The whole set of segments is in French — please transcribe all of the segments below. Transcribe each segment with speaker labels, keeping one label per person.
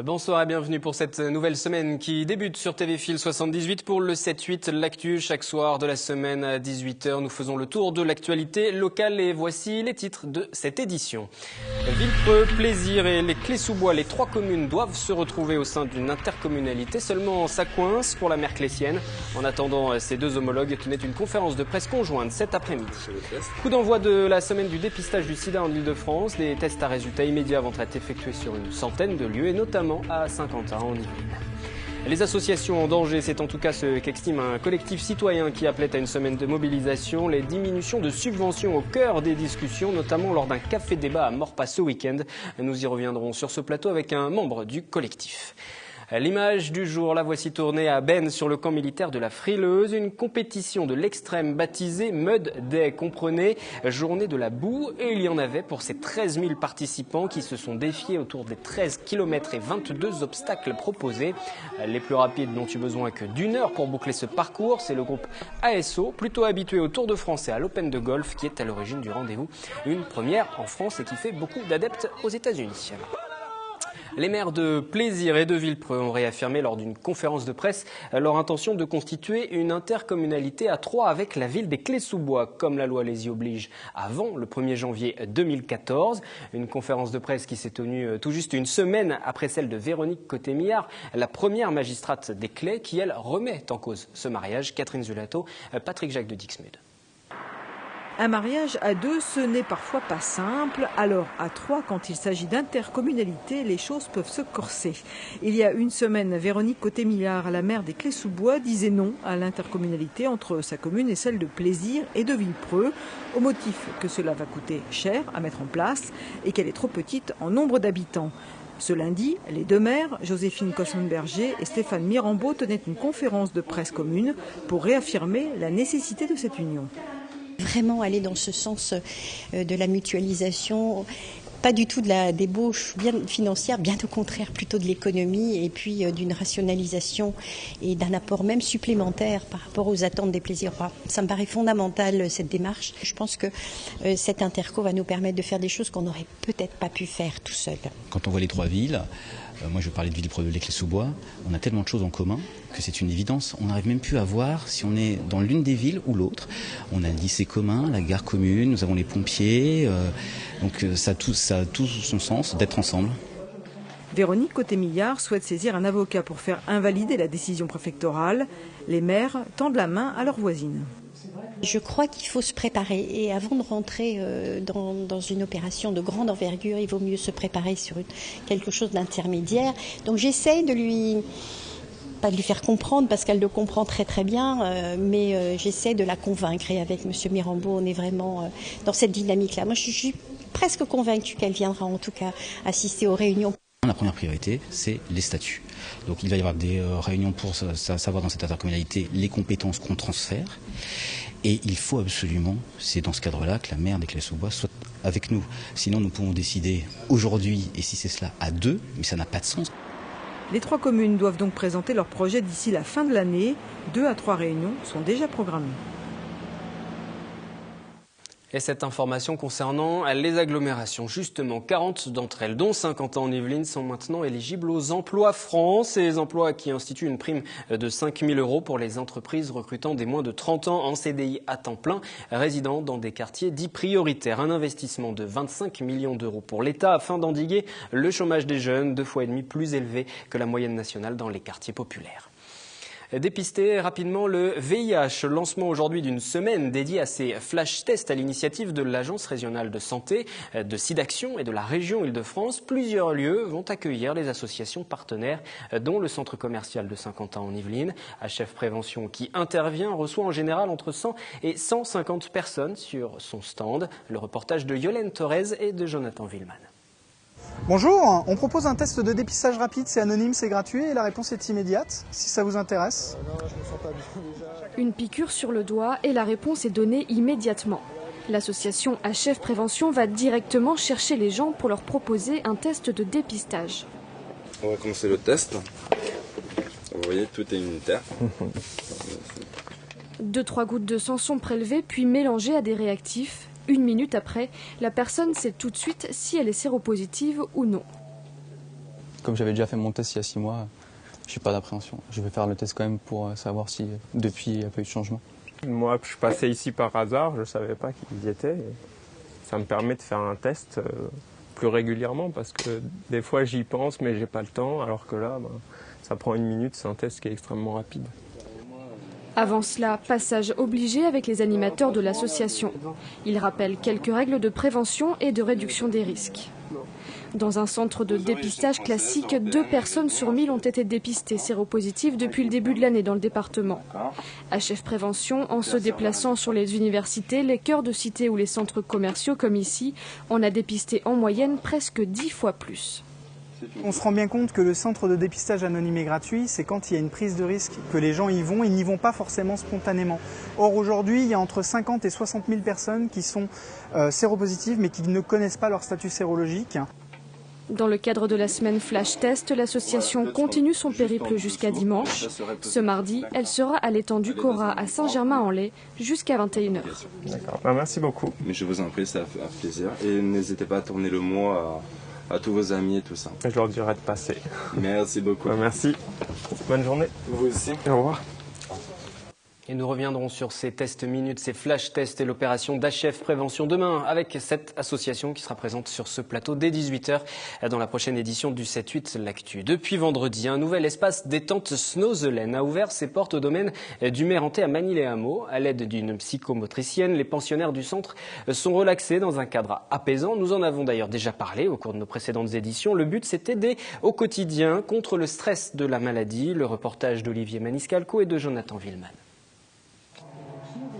Speaker 1: Bonsoir et bienvenue pour cette nouvelle semaine qui débute sur TV Fil 78 pour le 7-8, l'actu chaque soir de la semaine à 18h. Nous faisons le tour de l'actualité locale et voici les titres de cette édition. Villepreux, Plaisir et les Clés-sous-Bois, les trois communes doivent se retrouver au sein d'une intercommunalité. Seulement ça coince pour la maire clésienne. En attendant, ces deux homologues tenaient une conférence de presse conjointe cet après-midi. Coup d'envoi de la semaine du dépistage du sida en Ile-de-France. Des tests à résultats immédiats vont être effectués sur une centaine de lieux et notamment à Saint-Quentin en Yvelines. Les associations en danger, c'est en tout cas ce qu'estime un collectif citoyen qui appelait à une semaine de mobilisation. Les diminutions de subventions au cœur des discussions, notamment lors d'un café-débat à Morpas ce week-end. Nous y reviendrons sur ce plateau avec un membre du collectif. L'image du jour, la voici tournée à Bennes sur le camp militaire de la Frileuse. Une compétition de l'extrême baptisée Mud Day, comprenez, journée de la boue. Et il y en avait pour ces 13 000 participants qui se sont défiés autour des 13 km et 22 obstacles proposés. Les plus rapides n'ont eu besoin que d'une heure pour boucler ce parcours. C'est le groupe ASO, plutôt habitué au Tour de France et à l'Open de golf, qui est à l'origine du rendez-vous. Une première en France et qui fait beaucoup d'adeptes aux États-Unis. Les maires de Plaisir et de Villepreux ont réaffirmé lors d'une conférence de presse leur intention de constituer une intercommunalité à trois avec la ville des Clés-sous-Bois, comme la loi les y oblige, avant le 1er janvier 2014. Une conférence de presse qui s'est tenue tout juste une semaine après celle de Véronique Côté-Millard, la première magistrate des Clés, qui, elle, remet en cause ce mariage. Catherine Zulato, Patrick Jacques de Dixmude.
Speaker 2: Un mariage à deux, ce n'est parfois pas simple. Alors, à trois, quand il s'agit d'intercommunalité, les choses peuvent se corser. Il y a une semaine, Véronique Côté-Millard, la maire des Clés-sous-Bois, disait non à l'intercommunalité entre sa commune et celle de Plaisir et de Villepreux, au motif que cela va coûter cher à mettre en place et qu'elle est trop petite en nombre d'habitants. Ce lundi, les deux maires, Joséphine Cosson-Berger et Stéphane Mirambeau, tenaient une conférence de presse commune pour réaffirmer la nécessité de cette union.
Speaker 3: Vraiment aller dans ce sens de la mutualisation, pas du tout de la débauche bien financière, bien au contraire plutôt de l'économie et puis d'une rationalisation et d'un apport même supplémentaire par rapport aux attentes des plaisirs. Ça me paraît fondamental cette démarche. Je pense que cette interco va nous permettre de faire des choses qu'on n'aurait peut-être pas pu faire tout seul.
Speaker 4: Quand on voit les trois villes, moi je parlais de Villepreux, de Clés-sous-Bois, on a tellement de choses en commun que c'est une évidence. On n'arrive même plus à voir si on est dans l'une des villes ou l'autre. On a le lycée commun, la gare commune, nous avons les pompiers, donc ça a tout son sens d'être ensemble.
Speaker 2: Véronique Côté-Millard souhaite saisir un avocat pour faire invalider la décision préfectorale. Les maires tendent la main à leurs voisines.
Speaker 3: Je crois qu'il faut se préparer et avant de rentrer dans une opération de grande envergure, il vaut mieux se préparer sur quelque chose d'intermédiaire. Donc j'essaye pas de lui faire comprendre parce qu'elle le comprend très très bien, mais j'essaie de la convaincre et avec M. Mirambeau, on est vraiment dans cette dynamique-là. Moi je suis presque convaincue qu'elle viendra en tout cas assister aux réunions.
Speaker 4: La première priorité, c'est les statuts. Donc il va y avoir des réunions pour savoir dans cette intercommunalité les compétences qu'on transfère. Et il faut absolument, c'est dans ce cadre-là que la maire des Clés-sous-Bois soit avec nous. Sinon nous pouvons décider aujourd'hui, et si c'est cela, à deux, mais ça n'a pas de sens.
Speaker 2: Les trois communes doivent donc présenter leur projet d'ici la fin de l'année. 2 à 3 réunions sont déjà programmées.
Speaker 1: Et cette information concernant les agglomérations, justement, 40 d'entre elles, dont Saint-Quentin en Yvelines, sont maintenant éligibles aux emplois francs. Ces emplois qui instituent une prime de 5 000 € pour les entreprises recrutant des moins de 30 ans en CDI à temps plein, résidant dans des quartiers dits prioritaires. Un investissement de 25 millions d'euros pour l'État afin d'endiguer le chômage des jeunes, 2,5 fois plus élevé que la moyenne nationale dans les quartiers populaires. Dépister rapidement le VIH. Lancement aujourd'hui d'une semaine dédiée à ces flash tests à l'initiative de l'Agence régionale de santé, de SIDAction et de la région Île-de-France. Plusieurs lieux vont accueillir les associations partenaires, dont le centre commercial de Saint-Quentin en Yvelines. HF Prévention qui intervient reçoit en général entre 100 et 150 personnes sur son stand. Le reportage de Yolène Thorez et de Jonathan Villeman.
Speaker 5: Bonjour, on propose un test de dépistage rapide, c'est anonyme, c'est gratuit et la réponse est immédiate, si ça vous intéresse.
Speaker 6: Une piqûre sur le doigt et la réponse est donnée immédiatement. L'association HF Prévention va directement chercher les gens pour leur proposer un test de dépistage.
Speaker 7: On va commencer le test. Vous voyez, tout est unitaire.
Speaker 6: 2-3 gouttes de sang sont prélevées puis mélangées à des réactifs. 1 minute après, la personne sait tout de suite si elle est séropositive ou non.
Speaker 8: comme j'avais déjà fait mon test il y a 6 mois, je n'ai pas d'appréhension. Je vais faire le test quand même pour savoir si depuis il n'y a pas eu de changement.
Speaker 9: Moi, je passais ici par hasard, je ne savais pas qu'ils y étaient. Ça me permet de faire un test plus régulièrement parce que des fois j'y pense mais j'ai pas le temps, alors que là, ça prend 1 minute, c'est un test qui est extrêmement rapide.
Speaker 6: Avant cela, passage obligé avec les animateurs de l'association. Ils rappellent quelques règles de prévention et de réduction des risques. Dans un centre de dépistage classique, 2 personnes sur 1000 ont été dépistées séropositives depuis le début de l'année dans le département. HF Prévention, en se déplaçant sur les universités, les cœurs de cité ou les centres commerciaux comme ici, en a dépisté en moyenne presque 10 fois plus.
Speaker 5: On se rend bien compte que le centre de dépistage anonyme et gratuit, c'est quand il y a une prise de risque, que les gens y vont, ils n'y vont pas forcément spontanément. Or aujourd'hui, il y a entre 50 et 60 000 personnes qui sont séropositives mais qui ne connaissent pas leur statut sérologique.
Speaker 6: Dans le cadre de la semaine Flash Test, l'association continue son périple jusqu'à dimanche. Ce mardi, elle sera à l'étang du Cora à Saint-Germain-en-Laye jusqu'à 21h.
Speaker 9: D'accord, merci beaucoup.
Speaker 7: Mais je vous en prie, ça fait un plaisir. Et n'hésitez pas à tourner le mot à tous vos amis et tout ça.
Speaker 9: Je leur dirai de passer.
Speaker 7: Merci beaucoup.
Speaker 9: Merci. Bonne journée.
Speaker 7: Vous aussi.
Speaker 9: Au revoir.
Speaker 1: Et nous reviendrons sur ces tests minutes, ces flash tests et l'opération d'HF Prévention demain avec cette association qui sera présente sur ce plateau dès 18h dans la prochaine édition du 7-8 L'Actu. Depuis vendredi, un nouvel espace détente Snozelaine a ouvert ses portes au domaine du Mérentais à Magny-les-Hameaux. À l'aide d'une psychomotricienne, les pensionnaires du centre sont relaxés dans un cadre apaisant. Nous en avons d'ailleurs déjà parlé au cours de nos précédentes éditions. Le but, c'est d'aider au quotidien contre le stress de la maladie. Le reportage d'Olivier Maniscalco et de Jonathan Villeman.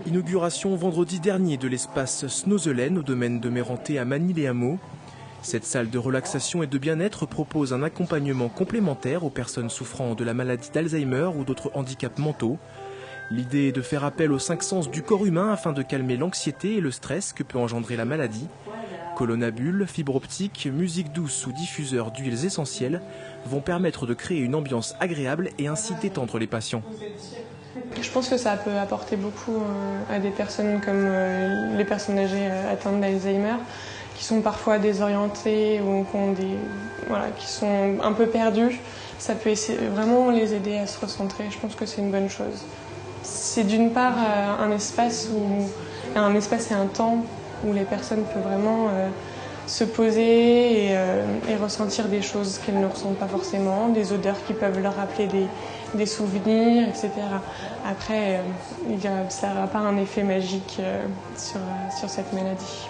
Speaker 10: Inauguration vendredi dernier de l'espace Snozelaine au domaine de Mérentais à Magny-les-Hameaux. Cette salle de relaxation et de bien-être propose un accompagnement complémentaire aux personnes souffrant de la maladie d'Alzheimer ou d'autres handicaps mentaux. L'idée est de faire appel aux 5 sens du corps humain afin de calmer l'anxiété et le stress que peut engendrer la maladie. Colonne à bulles, fibre optique, musique douce ou diffuseur d'huiles essentielles vont permettre de créer une ambiance agréable et ainsi détendre les patients.
Speaker 11: Je pense que ça peut apporter beaucoup à des personnes comme les personnes âgées atteintes d'Alzheimer, qui sont parfois désorientées ou qui sont un peu perdues. Ça peut vraiment les aider à se recentrer. Je pense que c'est une bonne chose. C'est d'une part un espace et un temps où les personnes peuvent vraiment se poser et ressentir des choses qu'elles ne ressentent pas forcément, des odeurs qui peuvent leur rappeler des souvenirs, etc. Après, ça n'aura pas un effet magique sur cette maladie.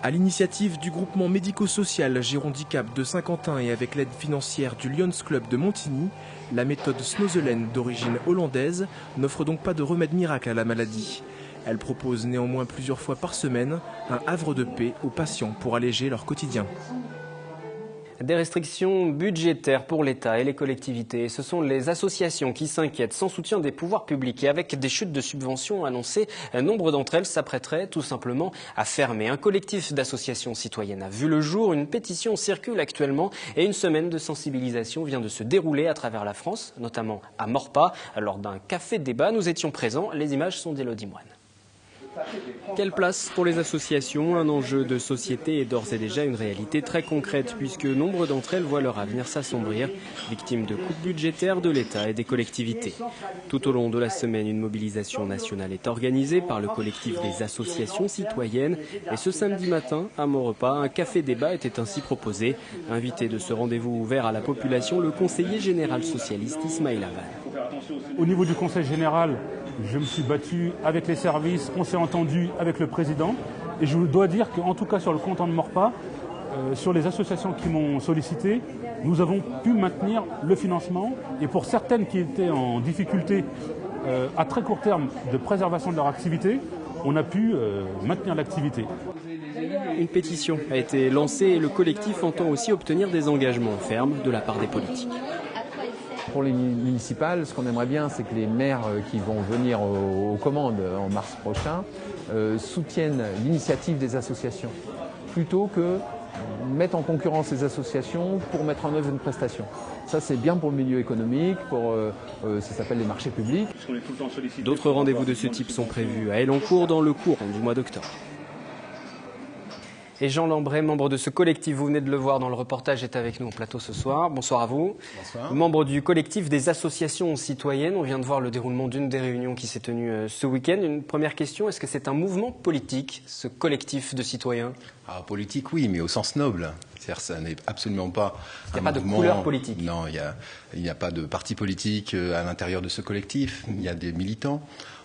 Speaker 10: À l'initiative du groupement médico-social Girondicap de Saint-Quentin et avec l'aide financière du Lions Club de Montigny, la méthode Snozelaine d'origine hollandaise n'offre donc pas de remède miracle à la maladie. Elle propose néanmoins plusieurs fois par semaine un havre de paix aux patients pour alléger leur quotidien.
Speaker 1: Des restrictions budgétaires pour l'État et les collectivités. Ce sont les associations qui s'inquiètent. Sans soutien des pouvoirs publics et avec des chutes de subventions annoncées, nombre d'entre elles s'apprêteraient tout simplement à fermer. Un collectif d'associations citoyennes a vu le jour. Une pétition circule actuellement et une semaine de sensibilisation vient de se dérouler à travers la France, notamment à Maurepas. Lors d'un café-débat, nous étions présents. Les images sont d'Élodie Moine. Quelle place pour les associations? Un enjeu de société est d'ores et déjà une réalité très concrète puisque nombre d'entre elles voient leur avenir s'assombrir, victimes de coupes budgétaires de l'État et des collectivités. Tout au long de la semaine, une mobilisation nationale est organisée par le collectif des associations citoyennes et ce samedi matin, à Maurepas, un café-débat était ainsi proposé. Invité de ce rendez-vous ouvert à la population, le conseiller général socialiste Ismaïl Aval.
Speaker 12: Au niveau du conseil général, je me suis battu avec les services, on s'est entendu avec le président et je dois dire qu'en tout cas sur le canton de Maurepas, sur les associations qui m'ont sollicité, nous avons pu maintenir le financement et pour certaines qui étaient en difficulté à très court terme de préservation de leur activité, on a pu maintenir l'activité.
Speaker 1: Une pétition a été lancée et le collectif entend aussi obtenir des engagements fermes de la part des politiques.
Speaker 13: Pour les municipales, ce qu'on aimerait bien, c'est que les maires qui vont venir aux commandes en mars prochain soutiennent l'initiative des associations, plutôt que mettre en concurrence les associations pour mettre en œuvre une prestation. Ça, c'est bien pour le milieu économique, ça s'appelle les marchés publics.
Speaker 1: D'autres rendez-vous de ce type sont prévus à Elancourt dans le courant du mois d'octobre. Et Jean Lambret, membre de ce collectif, vous venez de le voir dans le reportage, est avec nous au plateau ce soir. Bonsoir à vous.
Speaker 14: Bonsoir.
Speaker 1: Membre du collectif des associations citoyennes, on vient de voir le déroulement d'une des réunions qui s'est tenue ce week-end. Une première question, est-ce que c'est un mouvement politique, ce collectif de citoyens?
Speaker 14: Politique, oui, mais au sens noble. C'est-à-dire, ça n'est absolument pas
Speaker 1: il n'y a pas de couleur politique.
Speaker 14: Non, il n'y a pas de parti politique à l'intérieur de ce collectif. Il y a des militants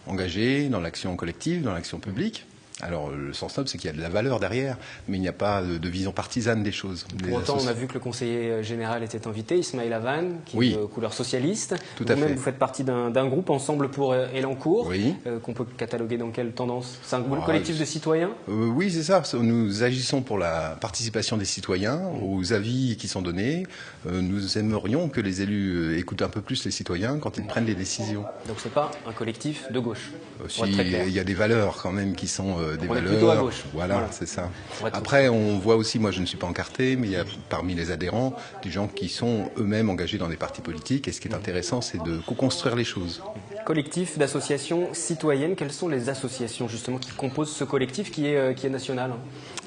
Speaker 14: engagés dans l'action collective, dans l'action publique. Alors, le sens noble, c'est qu'il y a de la valeur derrière, mais il n'y a pas de vision partisane des choses.
Speaker 1: Pour autant, on a vu que le conseiller général était invité, Ismaël Avan, qui est de couleur socialiste.
Speaker 14: Tout à fait.
Speaker 1: Vous-même, vous faites partie d'un groupe, Ensemble pour Elancourt,
Speaker 14: oui.
Speaker 1: Qu'on peut cataloguer dans quelle tendance? C'est un collectif de citoyens?
Speaker 14: Oui, c'est ça. Nous agissons pour la participation des citoyens aux avis qui sont donnés. Nous aimerions que les élus écoutent un peu plus les citoyens quand ils prennent des décisions.
Speaker 1: Donc, c'est pas un collectif de gauche?
Speaker 14: Il y a des valeurs quand même qui sont des valeurs.
Speaker 1: Plutôt à gauche.
Speaker 14: Voilà. C'est ça. Après, on voit aussi, moi je ne suis pas encarté, mais il y a parmi les adhérents des gens qui sont eux-mêmes engagés dans des partis politiques. Et ce qui est intéressant, c'est de co-construire les choses.
Speaker 1: Collectif d'associations citoyennes, quelles sont les associations justement qui composent ce collectif qui est national?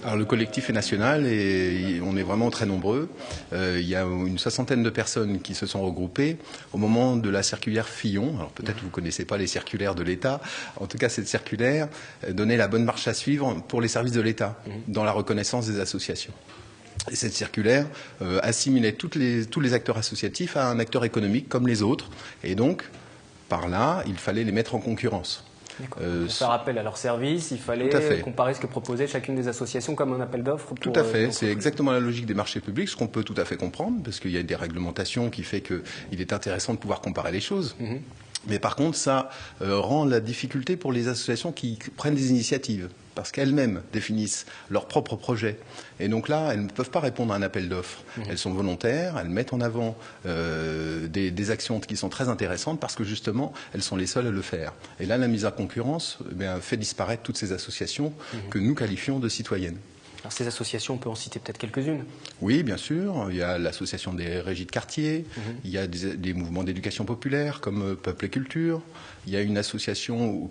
Speaker 14: Alors le collectif est national et on est vraiment très nombreux. Il y a une 60aine de personnes qui se sont regroupées au moment de la circulaire Fillon. Alors peut-être que vous ne connaissez pas les circulaires de l'État. En tout cas, cette circulaire donnait la bonne marche à suivre pour les services de l'État dans la reconnaissance des associations. Et cette circulaire assimilait tous les acteurs associatifs à un acteur économique comme les autres. Et donc, par là, il fallait les mettre en concurrence.
Speaker 1: Pour faire appel à leurs services, il fallait comparer ce que proposait chacune des associations comme un appel d'offres.
Speaker 14: Tout à fait, c'est exactement la logique des marchés publics, ce qu'on peut tout à fait comprendre, parce qu'il y a des réglementations qui fait qu'il est intéressant de pouvoir comparer les choses. Mais par contre, ça rend la difficulté pour les associations qui prennent des initiatives, parce qu'elles-mêmes définissent leurs propres projets. Et donc là, elles ne peuvent pas répondre à un appel d'offres. Elles sont volontaires, elles mettent en avant des actions qui sont très intéressantes, parce que justement, elles sont les seules à le faire. Et là, la mise en concurrence fait disparaître toutes ces associations que nous qualifions de citoyennes.
Speaker 1: Alors ces associations, on peut en citer peut-être quelques-unes.
Speaker 14: Oui, bien sûr. Il y a l'association des régies de quartier, il y a des mouvements d'éducation populaire comme Peuple et Culture, il y a une association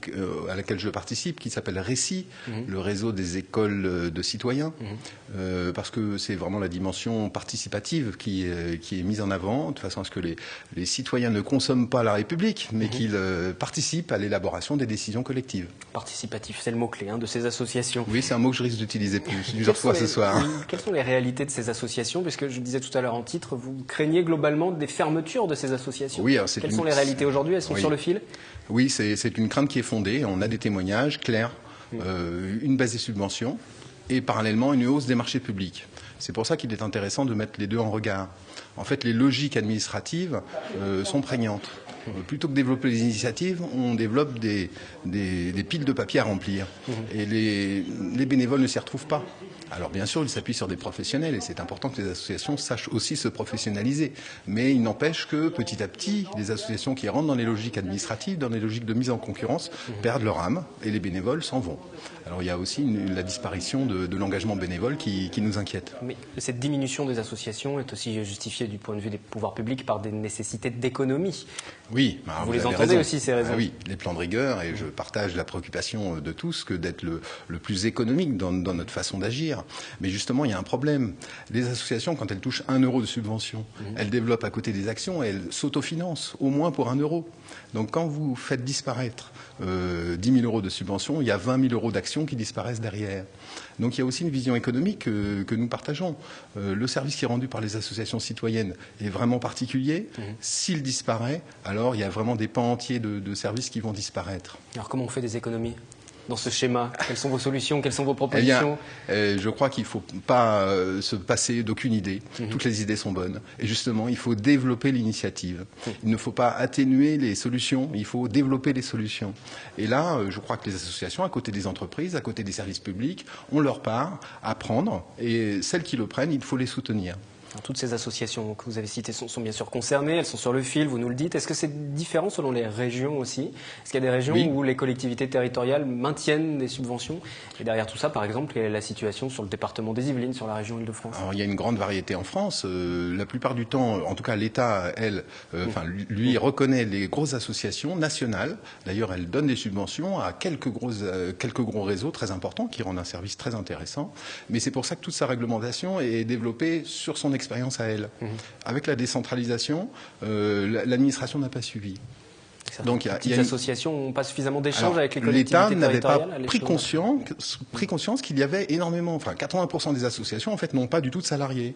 Speaker 14: à laquelle je participe qui s'appelle Récit, le réseau des écoles de citoyens, parce que c'est vraiment la dimension participative qui est mise en avant, de façon à ce que les citoyens ne consomment pas la République, mais qu'ils participent à l'élaboration des décisions collectives.
Speaker 1: Participatif, c'est le mot-clé de ces associations.
Speaker 14: Oui, c'est un mot que je risque d'utiliser plusieurs fois ce soir.
Speaker 1: Quelles sont les réalités de ces associations? Puisque je disais tout à l'heure en titre, vous craignez globalement des fermetures de ces associations.
Speaker 14: Oui,
Speaker 1: quelles sont les réalités aujourd'hui? Elles sont sur le fil?
Speaker 14: Oui, c'est une crainte qui est fondée. On a des témoignages clairs, une baisse des subventions et parallèlement une hausse des marchés publics. C'est pour ça qu'il est intéressant de mettre les deux en regard. En fait, les logiques administratives sont prégnantes. Plutôt que développer les initiatives, on développe des piles de papier à remplir. Et les bénévoles ne s'y retrouvent pas. Alors bien sûr, ils s'appuient sur des professionnels et c'est important que les associations sachent aussi se professionnaliser. Mais il n'empêche que petit à petit, les associations qui rentrent dans les logiques administratives, dans les logiques de mise en concurrence, perdent leur âme et les bénévoles s'en vont. Alors il y a aussi la disparition de l'engagement bénévole qui nous inquiète.
Speaker 1: Mais cette diminution des associations est aussi justifiée du point de vue des pouvoirs publics par des nécessités d'économie.
Speaker 14: Oui,
Speaker 1: vous les entendez aussi, ces raisons.
Speaker 14: Oui, les plans de rigueur, et je partage la préoccupation de tous que d'être le plus économique dans notre façon d'agir. Mais justement, il y a un problème. Les associations, quand elles touchent 1 euro de subvention, elles développent à côté des actions et elles s'autofinancent, au moins pour 1 euro. Donc quand vous faites disparaître 10 000 euros de subvention, il y a 20 000 euros d'actions qui disparaissent derrière. Donc il y a aussi une vision économique que nous partageons. Le service qui est rendu par les associations citoyennes est vraiment particulier. S'il disparaît, alors il y a vraiment des pans entiers de services qui vont disparaître.
Speaker 1: Alors comment on fait des économies dans ce schéma? Quelles sont vos solutions? Quelles sont vos propositions?
Speaker 14: Je crois qu'il ne faut pas se passer d'aucune idée. Toutes les idées sont bonnes. Et justement, il faut développer l'initiative. Il ne faut pas atténuer les solutions, il faut développer les solutions. Et là, je crois que les associations, à côté des entreprises, à côté des services publics, ont leur part à prendre. Et celles qui le prennent, il faut les soutenir.
Speaker 1: Alors, toutes ces associations que vous avez citées sont bien sûr concernées, elles sont sur le fil, vous nous le dites. Est-ce que c'est différent selon les régions aussi? Est-ce qu'il y a des régions où les collectivités territoriales maintiennent des subventions? Et derrière tout ça, par exemple, quelle est la situation sur le département des Yvelines, sur la région Île-de-France?
Speaker 14: Alors, il y a une grande variété en France. La plupart du temps, en tout cas l'État, lui reconnaît les grosses associations nationales. D'ailleurs, elle donne des subventions à quelques gros réseaux très importants qui rendent un service très intéressant. Mais c'est pour ça que toute sa réglementation est développée sur son expérience à elle. Avec la décentralisation, l'administration n'a pas suivi.
Speaker 1: Donc, il y a associations n'ont pas suffisamment d'échanges avec les collectivités territoriales.
Speaker 14: L'État n'avait pas pris conscience qu'il y avait énormément, enfin 80% des associations en fait n'ont pas du tout de salariés.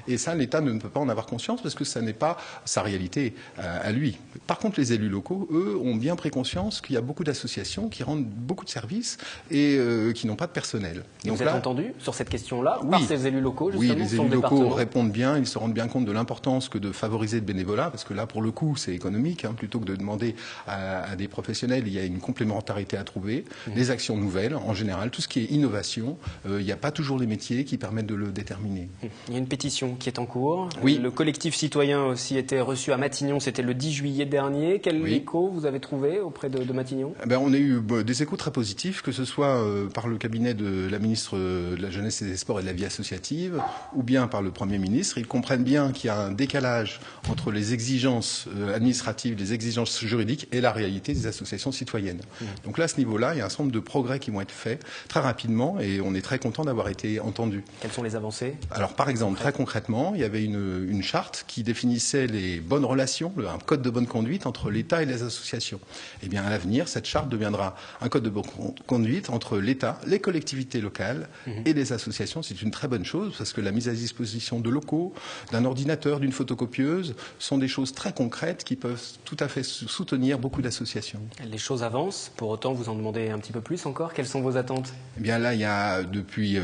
Speaker 14: Et ça, l'État ne peut pas en avoir conscience parce que ça n'est pas sa réalité à lui. Par contre, les élus locaux, eux, ont bien pris conscience qu'il y a beaucoup d'associations qui rendent beaucoup de services et qui n'ont pas de personnel.
Speaker 1: Donc vous êtes entendu sur cette question-là par ces élus locaux, justement?
Speaker 14: Oui, les élus locaux répondent bien, ils se rendent bien compte de l'importance que de favoriser le bénévolat, parce que là, pour le coup, c'est économique, plutôt que de demander à des professionnels, il y a une complémentarité à trouver, des actions nouvelles, en général, tout ce qui est innovation, il n'y a pas toujours les métiers qui permettent de le déterminer.
Speaker 1: Il y a une pétition qui est en cours.
Speaker 14: Oui.
Speaker 1: Le collectif citoyen aussi était reçu à Matignon, c'était le 10 juillet dernier. Quel écho vous avez trouvé auprès de Matignon?
Speaker 14: On a eu des échos très positifs, que ce soit par le cabinet de la ministre de la Jeunesse et des Sports et de la Vie associative, ou bien par le Premier ministre. Ils comprennent bien qu'il y a un décalage entre les exigences administratives, les exigences juridiques et la réalité des associations citoyennes. Donc là, à ce niveau-là, il y a un certain nombre de progrès qui vont être faits très rapidement et on est très content d'avoir été entendus.
Speaker 1: Quelles sont les avancées?
Speaker 14: Alors, par exemple, très concrètement, il y avait une charte qui définissait les bonnes relations, un code de bonne conduite entre l'État et les associations. Eh bien, à l'avenir, cette charte deviendra un code de bonne conduite entre l'État, les collectivités locales et les associations. C'est une très bonne chose parce que la mise à disposition de locaux, d'un ordinateur, d'une photocopieuse sont des choses très concrètes qui peuvent tout à fait soutenir beaucoup d'associations.
Speaker 1: Les choses avancent, pour autant vous en demandez un petit peu plus encore. Quelles sont vos attentes?
Speaker 14: Eh bien là, depuis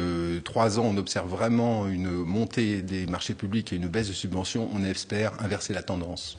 Speaker 14: 3 ans, on observe vraiment une montée des marchés publics et une baisse de subventions. On espère inverser la tendance.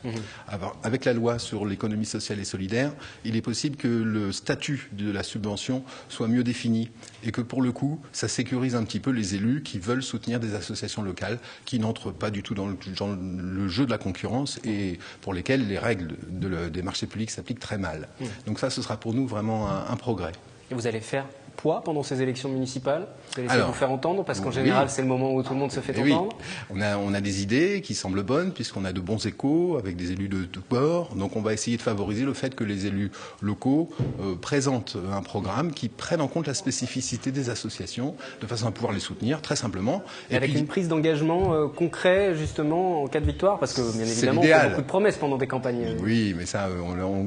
Speaker 14: Avec la loi sur l'économie sociale et solidaire, il est possible que le statut de la subvention soit mieux défini et que pour le coup, ça sécurise un petit peu les élus qui veulent soutenir des associations locales qui n'entrent pas du tout dans le jeu de la concurrence et pour lesquelles les règles des marchés publics s'appliquent très mal. Donc ça, ce sera pour nous vraiment un progrès.
Speaker 1: Et vous allez faire poids pendant ces élections municipales? Vous allez essayer de vous faire entendre parce qu'en général, c'est le moment où tout le monde se fait entendre.
Speaker 14: On a des idées qui semblent bonnes puisqu'on a de bons échos avec des élus de tous bords. Donc on va essayer de favoriser le fait que les élus locaux présentent un programme qui prenne en compte la spécificité des associations de façon à pouvoir les soutenir très simplement.
Speaker 1: Et avec une prise d'engagement concret justement en cas de victoire, parce que bien évidemment on fait beaucoup de promesses pendant des campagnes.
Speaker 14: Oui, mais ça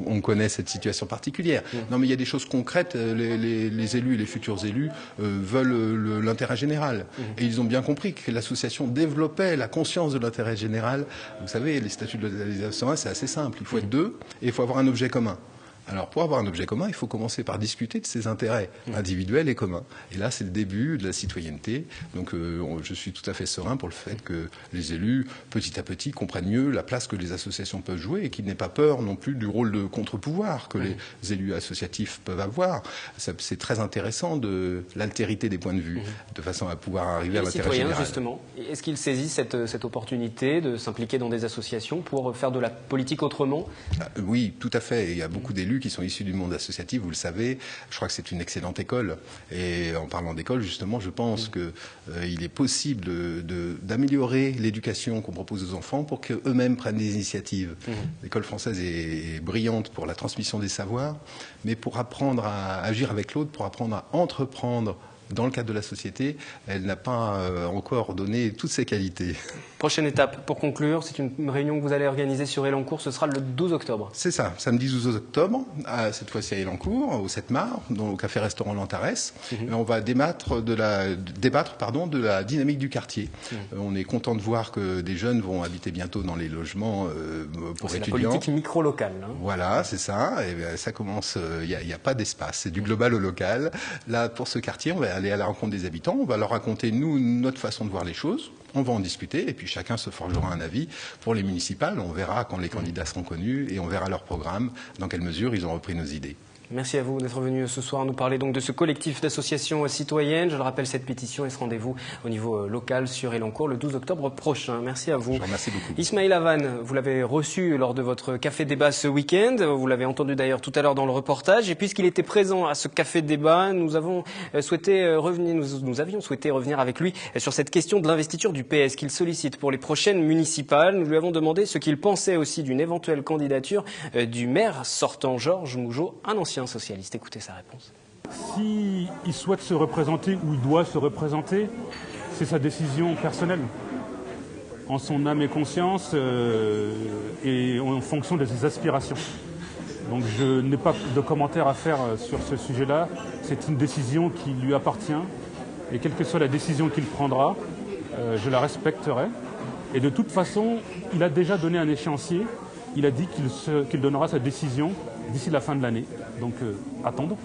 Speaker 14: on connaît cette situation particulière. Non, mais il y a des choses concrètes. Les élus, les futurs élus veulent l'intérêt général. Et ils ont bien compris que l'association développait la conscience de l'intérêt général. Vous savez, les statuts de l'association, c'est assez simple. Il faut être deux et il faut avoir un objet commun. Alors, pour avoir un objet commun, il faut commencer par discuter de ses intérêts individuels et communs. Et là, c'est le début de la citoyenneté. Donc, je suis tout à fait serein pour le fait que les élus, petit à petit, comprennent mieux la place que les associations peuvent jouer et qu'ils n'aient pas peur non plus du rôle de contre-pouvoir que les élus associatifs peuvent avoir. C'est très intéressant de l'altérité des points de vue, de façon à pouvoir arriver à l'intérêt général.
Speaker 1: Justement, est-ce qu'ils saisissent cette opportunité de s'impliquer dans des associations pour faire de la politique autrement?
Speaker 14: Oui, tout à fait. Il y a beaucoup d'élus qui sont issus du monde associatif, vous le savez. Je crois que c'est une excellente école. Et en parlant d'école, justement, je pense qu'il est possible d'améliorer l'éducation qu'on propose aux enfants pour qu'eux-mêmes prennent des initiatives. L'école française est brillante pour la transmission des savoirs, mais pour apprendre à agir avec l'autre, pour apprendre à entreprendre dans le cadre de la société, elle n'a pas encore donné toutes ses qualités.
Speaker 1: Prochaine étape, pour conclure, c'est une réunion que vous allez organiser sur Élancourt, ce sera le 12 octobre.
Speaker 14: C'est ça, samedi 12 octobre, cette fois-ci à Élancourt, au 7 Mars, au café-restaurant L'Antares. On va débattre de la dynamique du quartier. On est content de voir que des jeunes vont habiter bientôt dans les logements pour étudiants.
Speaker 1: C'est la politique micro-locale.
Speaker 14: Voilà, c'est ça. Et ça commence, il n'y a pas d'espace, c'est du global au local. Là, pour ce quartier, on va aller à la rencontre des habitants, on va leur raconter, nous, notre façon de voir les choses, on va en discuter, et puis chacun se forgera un avis. Pour les municipales, on verra quand les candidats seront connus, et on verra leur programme, dans quelle mesure ils ont repris nos idées.
Speaker 1: Merci à vous d'être venu ce soir nous parler donc de ce collectif d'associations citoyennes. Je le rappelle, cette pétition et ce rendez-vous au niveau local sur Elancourt le 12 octobre prochain. Merci à vous.
Speaker 14: Je vous remercie beaucoup.
Speaker 1: Ismaël Havane, vous l'avez reçu lors de votre café débat ce week-end. Vous l'avez entendu d'ailleurs tout à l'heure dans le reportage. Et puisqu'il était présent à ce café débat, nous avions souhaité revenir avec lui sur cette question de l'investiture du PS qu'il sollicite pour les prochaines municipales. Nous lui avons demandé ce qu'il pensait aussi d'une éventuelle candidature du maire sortant Georges Mougeot, un ancien socialiste. Écoutez sa réponse.
Speaker 12: S'il souhaite se représenter ou il doit se représenter, c'est sa décision personnelle, en son âme et conscience et en fonction de ses aspirations. Donc je n'ai pas de commentaire à faire sur ce sujet-là. C'est une décision qui lui appartient et quelle que soit la décision qu'il prendra, je la respecterai. Et de toute façon, il a déjà donné un échéancier. Il a dit qu'il donnera sa décision d'ici la fin de l'année. Donc attendons.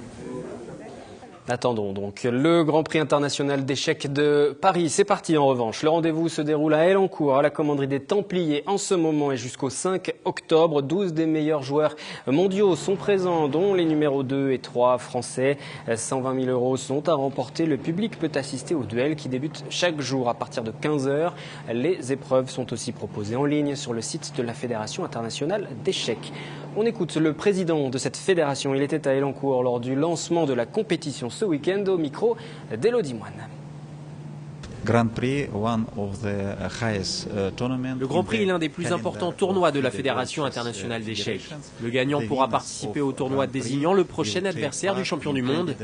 Speaker 1: Attendons donc le Grand Prix international d'échecs de Paris. C'est parti en revanche. Le rendez-vous se déroule à Elancourt, à la commanderie des Templiers en ce moment et jusqu'au 5 octobre. 12 des meilleurs joueurs mondiaux sont présents, dont les numéros 2 et 3 français. 120 000 € sont à remporter. Le public peut assister aux duels qui débutent chaque jour à partir de 15 h. Les épreuves sont aussi proposées en ligne sur le site de la Fédération internationale d'échecs. On écoute le président de cette fédération. Il était à Elancourt lors du lancement de la compétition ce week-end au micro d'Élodie Moine.
Speaker 15: Le Grand Prix est l'un des plus importants tournois de la Fédération internationale d'échecs. Le gagnant pourra participer au tournoi désignant le prochain adversaire du champion du monde.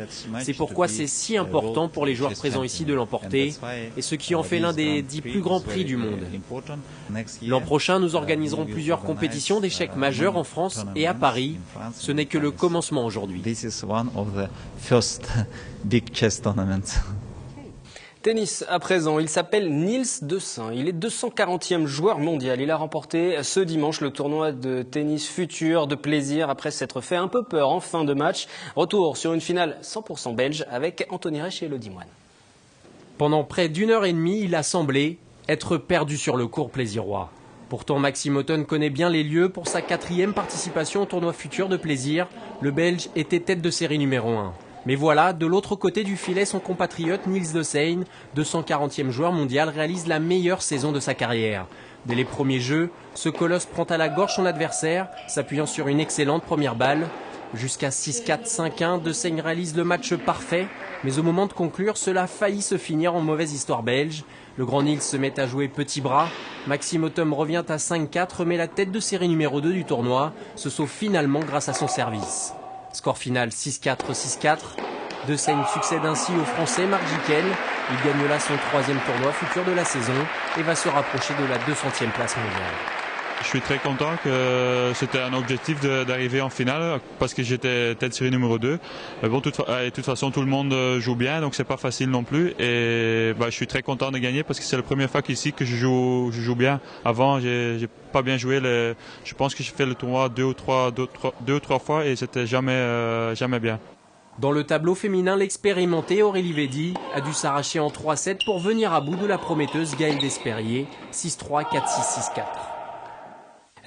Speaker 15: C'est pourquoi c'est si important pour les joueurs présents ici de l'emporter, et ce qui en fait l'un des 10 plus grands prix du monde. L'an prochain, nous organiserons plusieurs compétitions d'échecs majeures en France et à Paris. Ce n'est que le commencement aujourd'hui.
Speaker 1: Tennis à présent, il s'appelle Niels de Saint. Il est 240e joueur mondial. Il a remporté ce dimanche le tournoi de tennis futur de plaisir après s'être fait un peu peur en fin de match. Retour sur une finale 100% belge avec Anthony Reich et Élodie Moine.
Speaker 15: Pendant près d'une heure et demie, il a semblé être perdu sur le court plaisirois. Pourtant, Maxime Otten connaît bien les lieux pour sa 4e participation au tournoi futur de plaisir. Le Belge était tête de série numéro 1. Mais voilà, de l'autre côté du filet, son compatriote Niels de Saint, 240e joueur mondial, réalise la meilleure saison de sa carrière. Dès les premiers jeux, ce colosse prend à la gorge son adversaire, s'appuyant sur une excellente première balle. Jusqu'à 6-4, 5-1, de Saint réalise le match parfait, mais au moment de conclure, cela a failli se finir en mauvaise histoire belge. Le grand Niels se met à jouer petit bras. Maxime Otten revient à 5-4, mais la tête de série numéro 2 du tournoi se sauve finalement grâce à son service. Score final 6-4, 6-4. De Saint succède ainsi au Français Marc Jiquel. Il gagne là son 3e tournoi futur de la saison et va se rapprocher de la 200e place mondiale.
Speaker 16: Je suis très content que c'était un objectif d'arriver en finale parce que j'étais tête série numéro 2. Bon, de toute façon, tout le monde joue bien, donc c'est pas facile non plus. Et je suis très content de gagner parce que c'est la première fois qu'ici que je joue bien. Avant, j'ai pas bien joué. Je pense que j'ai fait le tournoi deux ou trois fois et c'était jamais bien.
Speaker 15: Dans le tableau féminin, l'expérimentée Aurélie Védy a dû s'arracher en 3-7 pour venir à bout de la prometteuse Gaëlle Despérier, 6-3, 4-6, 6-4.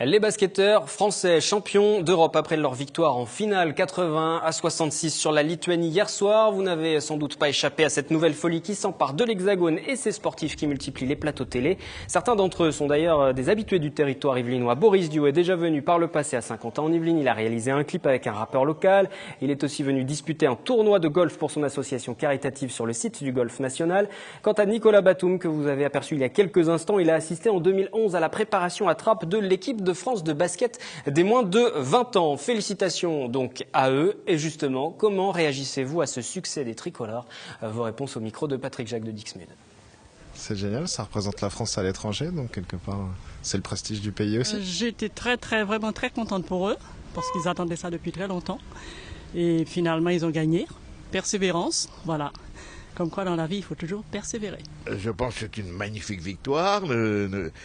Speaker 1: Les basketteurs français champions d'Europe après leur victoire en finale 80-66 sur la Lituanie hier soir. Vous n'avez sans doute pas échappé à cette nouvelle folie qui s'empare de l'Hexagone et ses sportifs qui multiplient les plateaux télé. Certains d'entre eux sont d'ailleurs des habitués du territoire yvelinois. Boris Diaw est déjà venu par le passé à Saint-Quentin en Yvelines. Il a réalisé un clip avec un rappeur local. Il est aussi venu disputer un tournoi de golf pour son association caritative sur le site du Golf National. Quant à Nicolas Batum, que vous avez aperçu il y a quelques instants, il a assisté en 2011 à la préparation à trappe de l'équipe de France de basket des moins de 20 ans. Félicitations donc à eux. Et justement, comment réagissez-vous à ce succès des tricolores? Vos réponses au micro de Patrick Jacques de Dixmude.
Speaker 17: C'est génial, ça représente la France à l'étranger, donc quelque part c'est le prestige du pays aussi.
Speaker 18: J'étais vraiment très contente pour eux, parce qu'ils attendaient ça depuis très longtemps. Et finalement ils ont gagné. Persévérance, voilà. Comme quoi dans la vie, il faut toujours persévérer.
Speaker 19: Je pense que c'est une magnifique victoire.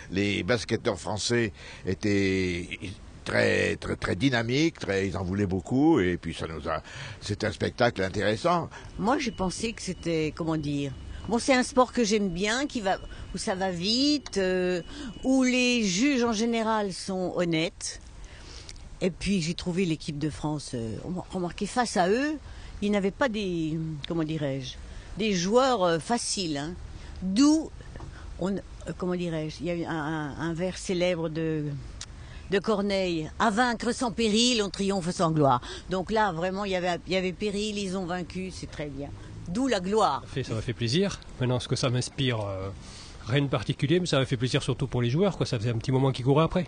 Speaker 19: Les basketteurs français étaient très dynamiques, ils en voulaient beaucoup, et puis c'est un spectacle intéressant.
Speaker 20: Moi, j'ai pensé que c'était, bon, c'est un sport que j'aime bien, où ça va vite, où les juges en général sont honnêtes. Et puis j'ai trouvé l'équipe de France, remarquez, face à eux, ils n'avaient pas des, comment dirais-je, des joueurs faciles. Hein. D'où, comment dirais-je, il y a eu un vers célèbre de Corneille, à vaincre sans péril, on triomphe sans gloire. Donc là, vraiment, il y avait péril, ils ont vaincu, c'est très bien. D'où la gloire.
Speaker 21: Ça m'a fait plaisir. Maintenant, ce que ça m'inspire, rien de particulier, mais ça m'a fait plaisir surtout pour les joueurs, quoi. Ça faisait un petit moment qu'ils couraient après.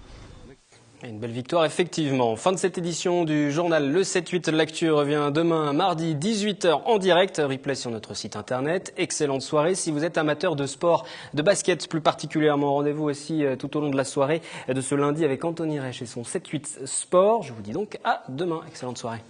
Speaker 1: Une belle victoire, effectivement. Fin de cette édition du journal Le 7-8. L'actu revient demain, mardi, 18h en direct. Replay sur notre site internet. Excellente soirée. Si vous êtes amateur de sport, de basket plus particulièrement, rendez-vous aussi tout au long de la soirée de ce lundi avec Anthony Reich et son 7-8 Sport. Je vous dis donc à demain. Excellente soirée.